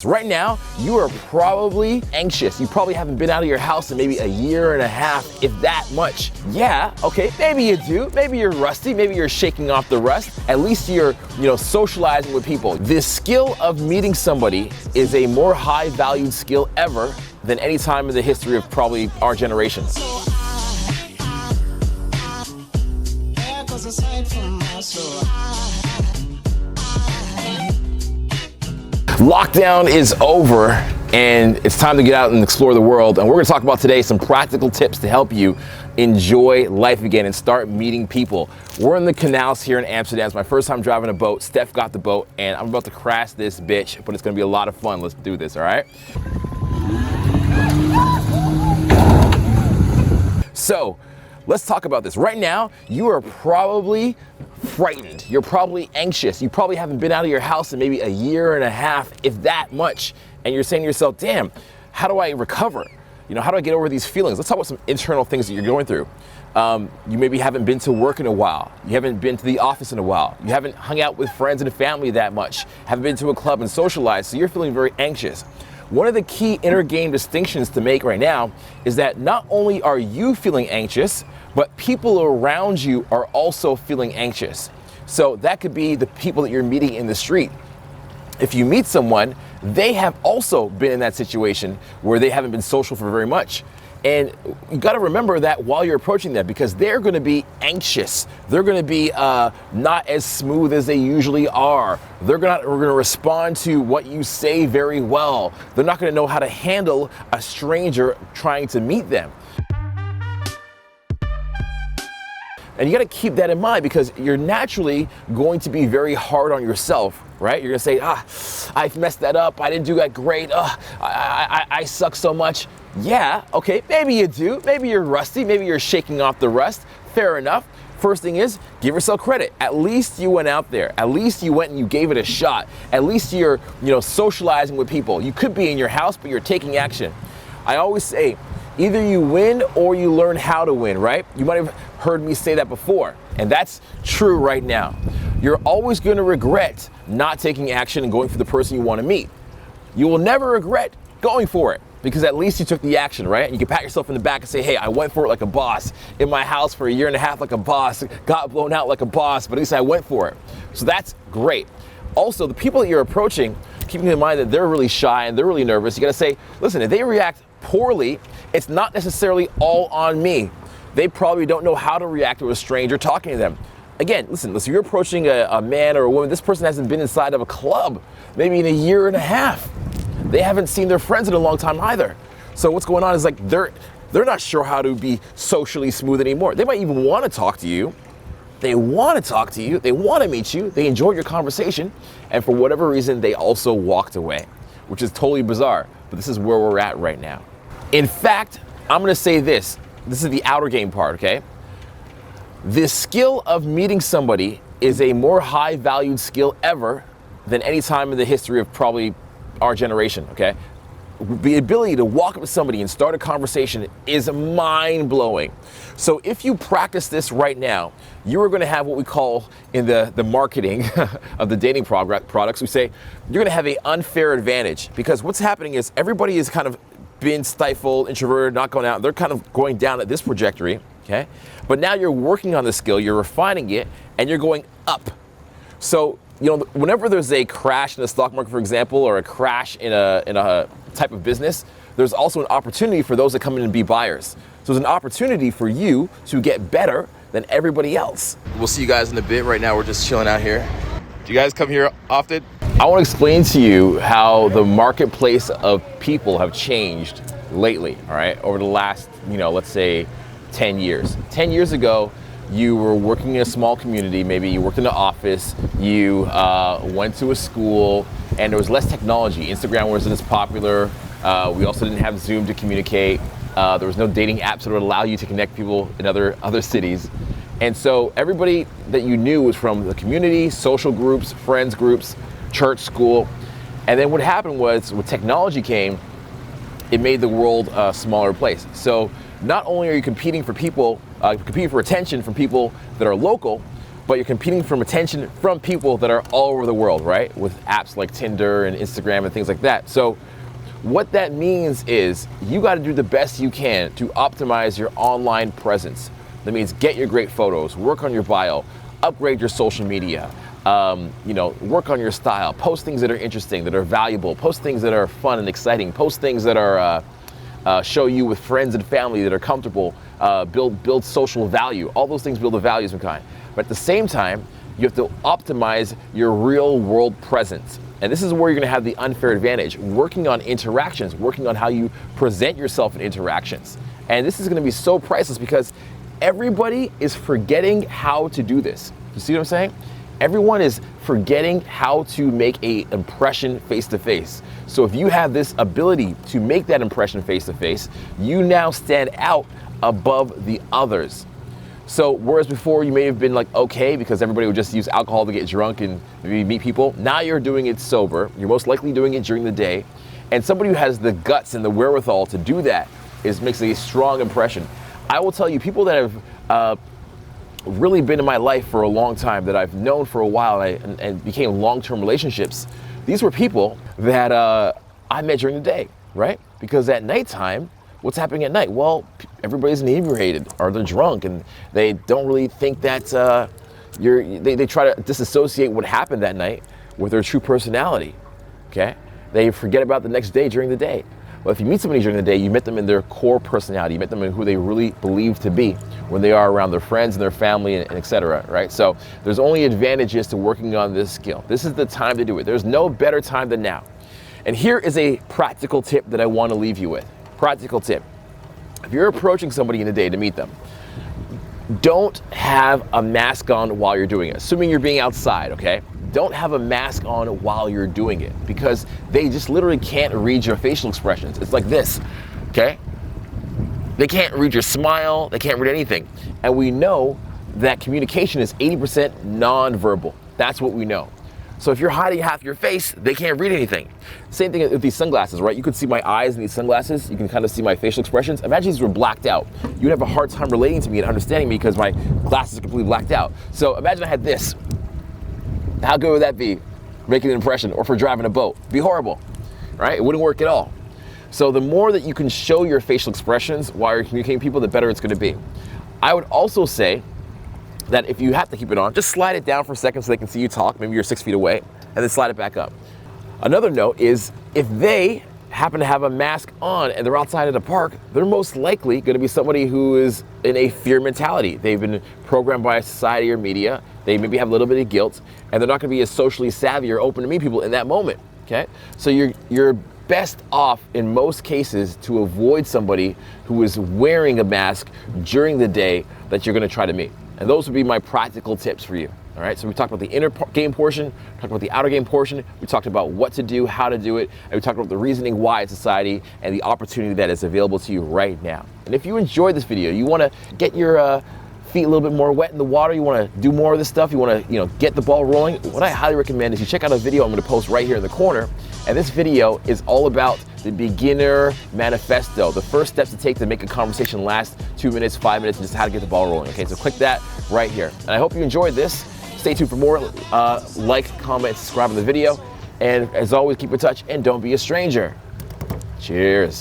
Right now, you are probably anxious. You probably haven't been out of your house in maybe a year and a half, if that much. Yeah, okay, maybe you do. Maybe you're rusty. Maybe you're shaking off the rust. At least you're, socializing with people. The skill of meeting somebody is a more high-valued skill ever than any time in the history of probably our generation. Lockdown is over and it's time to get out and explore the world. And we're going to talk about today some practical tips to help you enjoy life again and start meeting people. We're in the canals here in Amsterdam. It's my first time driving a boat. Steph got the boat and I'm about to crash this bitch, but it's going to be a lot of fun. Let's do this, all right? So, let's talk about this. Right now, you are probably frightened. You're probably anxious. You probably haven't been out of your house in maybe a year and a half, if that much. And you're saying to yourself, damn, how do I recover? How do I get over these feelings? Let's talk about some internal things that you're going through. You maybe haven't been to work in a while. You haven't been to the office in a while. You haven't hung out with friends and family that much. Haven't been to a club and socialized, so you're feeling very anxious. One of the key inner game distinctions to make right now is that not only are you feeling anxious, but people around you are also feeling anxious. So that could be the people that you're meeting in the street. If you meet someone, they have also been in that situation where they haven't been social for very much. And you got to remember that while you're approaching them, because they're going to be anxious. They're going to be not as smooth as they usually are. We're going to respond to what you say very well. They're not going to know how to handle a stranger trying to meet them. And you got to keep that in mind because you're naturally going to be very hard on yourself, right? You're going to say, I messed that up. I didn't do that great. I suck so much. Yeah, okay, maybe you do. Maybe you're rusty. Maybe you're shaking off the rust. Fair enough. First thing is, give yourself credit. At least you went out there. At least you went and you gave it a shot. At least you're, socializing with people. You could be in your house, but you're taking action. I always say, either you win or you learn how to win, right? You might have heard me say that before, and that's true right now. You're always going to regret not taking action and going for the person you want to meet. You will never regret going for it because at least you took the action, right? And you can pat yourself in the back and say, hey, I went for it like a boss. In my house for a year and a half like a boss, got blown out like a boss, but at least I went for it. So that's great. Also, the people that you're approaching, keeping in mind that they're really shy and they're really nervous, you got to say, listen, if they react poorly, it's not necessarily all on me. They probably don't know how to react to a stranger talking to them. Again, listen, you're approaching a man or a woman, this person hasn't been inside of a club maybe in a year and a half. They haven't seen their friends in a long time either. So what's going on is they're not sure how to be socially smooth anymore. They might even want to talk to you. They want to talk to you. They want to meet you. They enjoyed your conversation. And for whatever reason, they also walked away, which is totally bizarre. But this is where we're at right now. In fact, I'm going to say this. This is the outer game part, okay? The skill of meeting somebody is a more high-valued skill ever than any time in the history of probably our generation, okay? The ability to walk up to somebody and start a conversation is mind-blowing. So if you practice this right now, you are going to have what we call in the marketing of the dating products, we say you're going to have an unfair advantage because what's happening is everybody is kind of been stifled, introverted, not going out. They're kind of going down at this trajectory, okay? But now you're working on the skill, you're refining it, and you're going up. So, whenever there's a crash in the stock market, for example, or a crash in a type of business, there's also an opportunity for those that come in and be buyers. So there's an opportunity for you to get better than everybody else. We'll see you guys in a bit. Right now, we're just chilling out here. Do you guys come here often? I want to explain to you how the marketplace of people have changed lately, all right, over the last, let's say 10 years. 10 years ago, you were working in a small community, maybe you worked in an office, you went to a school, and there was less technology. Instagram wasn't as popular. We also didn't have Zoom to communicate. There was no dating apps that would allow you to connect people in other cities. And so everybody that you knew was from the community, social groups, friends groups, church, school. And then what happened was when technology came, it made the world a smaller place. So not only are you competing for people, competing for attention from people that are local, but you're competing for attention from people that are all over the world, right? With apps like Tinder and Instagram and things like that. So what that means is you got to do the best you can to optimize your online presence. That means get your great photos, work on your bio, upgrade your social media, work on your style, post things that are interesting, that are valuable, post things that are fun and exciting, post things that are show you with friends and family that are comfortable, build social value. All those things build the value of some kind. But at the same time, you have to optimize your real world presence. And this is where you're gonna have the unfair advantage, working on interactions, working on how you present yourself in interactions. And this is gonna be so priceless because everybody is forgetting how to do this. You see what I'm saying? Everyone is forgetting how to make an impression face to face. So if you have this ability to make that impression face to face, you now stand out above the others. So whereas before you may have been like, okay, because everybody would just use alcohol to get drunk and maybe meet people, now you're doing it sober. You're most likely doing it during the day. And somebody who has the guts and the wherewithal to do that makes a strong impression. I will tell you, people that have really been in my life for a long time, that I've known for a while and became long-term relationships, these were people that I met during the day, right? Because at nighttime, what's happening at night? Well, everybody's inebriated or they're drunk and they don't really think that they try to disassociate what happened that night with their true personality, okay? They forget about the next day during the day. Well, if you meet somebody during the day, you met them in their core personality, you met them in who they really believe to be when they are around their friends and their family and et cetera, right? So there's only advantages to working on this skill. This is the time to do it. There's no better time than now. And here is a practical tip that I want to leave you with. Practical tip. If you're approaching somebody in the day to meet them, don't have a mask on while you're doing it. Assuming you're being outside, okay? Don't have a mask on while you're doing it because they just literally can't read your facial expressions. It's like this, okay? They can't read your smile, they can't read anything. And we know that communication is 80% nonverbal. That's what we know. So if you're hiding half your face, they can't read anything. Same thing with these sunglasses, right? You could see my eyes in these sunglasses. You can kind of see my facial expressions. Imagine these were blacked out. You'd have a hard time relating to me and understanding me because my glasses are completely blacked out. So imagine I had this. How good would that be? Making an impression, or for driving a boat. It'd be horrible, right? It wouldn't work at all. So the more that you can show your facial expressions while you're communicating with people, the better it's gonna be. I would also say that if you have to keep it on, just slide it down for a second so they can see you talk. Maybe you're 6 feet away, and then slide it back up. Another note is if they happen to have a mask on and they're outside at a park, they're most likely gonna be somebody who is in a fear mentality. They've been programmed by society or media. They maybe have a little bit of guilt, and they're not gonna be as socially savvy or open to meet people in that moment, okay? So you're best off in most cases to avoid somebody who is wearing a mask during the day that you're gonna try to meet. And those would be my practical tips for you. All right, so we talked about the inner game portion, talked about the outer game portion, we talked about what to do, how to do it, and we talked about the reasoning why in society and the opportunity that is available to you right now. And if you enjoyed this video, you wanna get your feet a little bit more wet in the water, you wanna do more of this stuff, you wanna get the ball rolling, what I highly recommend is you check out a video I'm gonna post right here in the corner. And this video is all about the beginner manifesto, the first steps to take to make a conversation last 2 minutes, 5 minutes, and just how to get the ball rolling. Okay, so click that right here. And I hope you enjoyed this. Stay tuned for more. Like, comment, subscribe on the video. And as always, keep in touch and don't be a stranger. Cheers.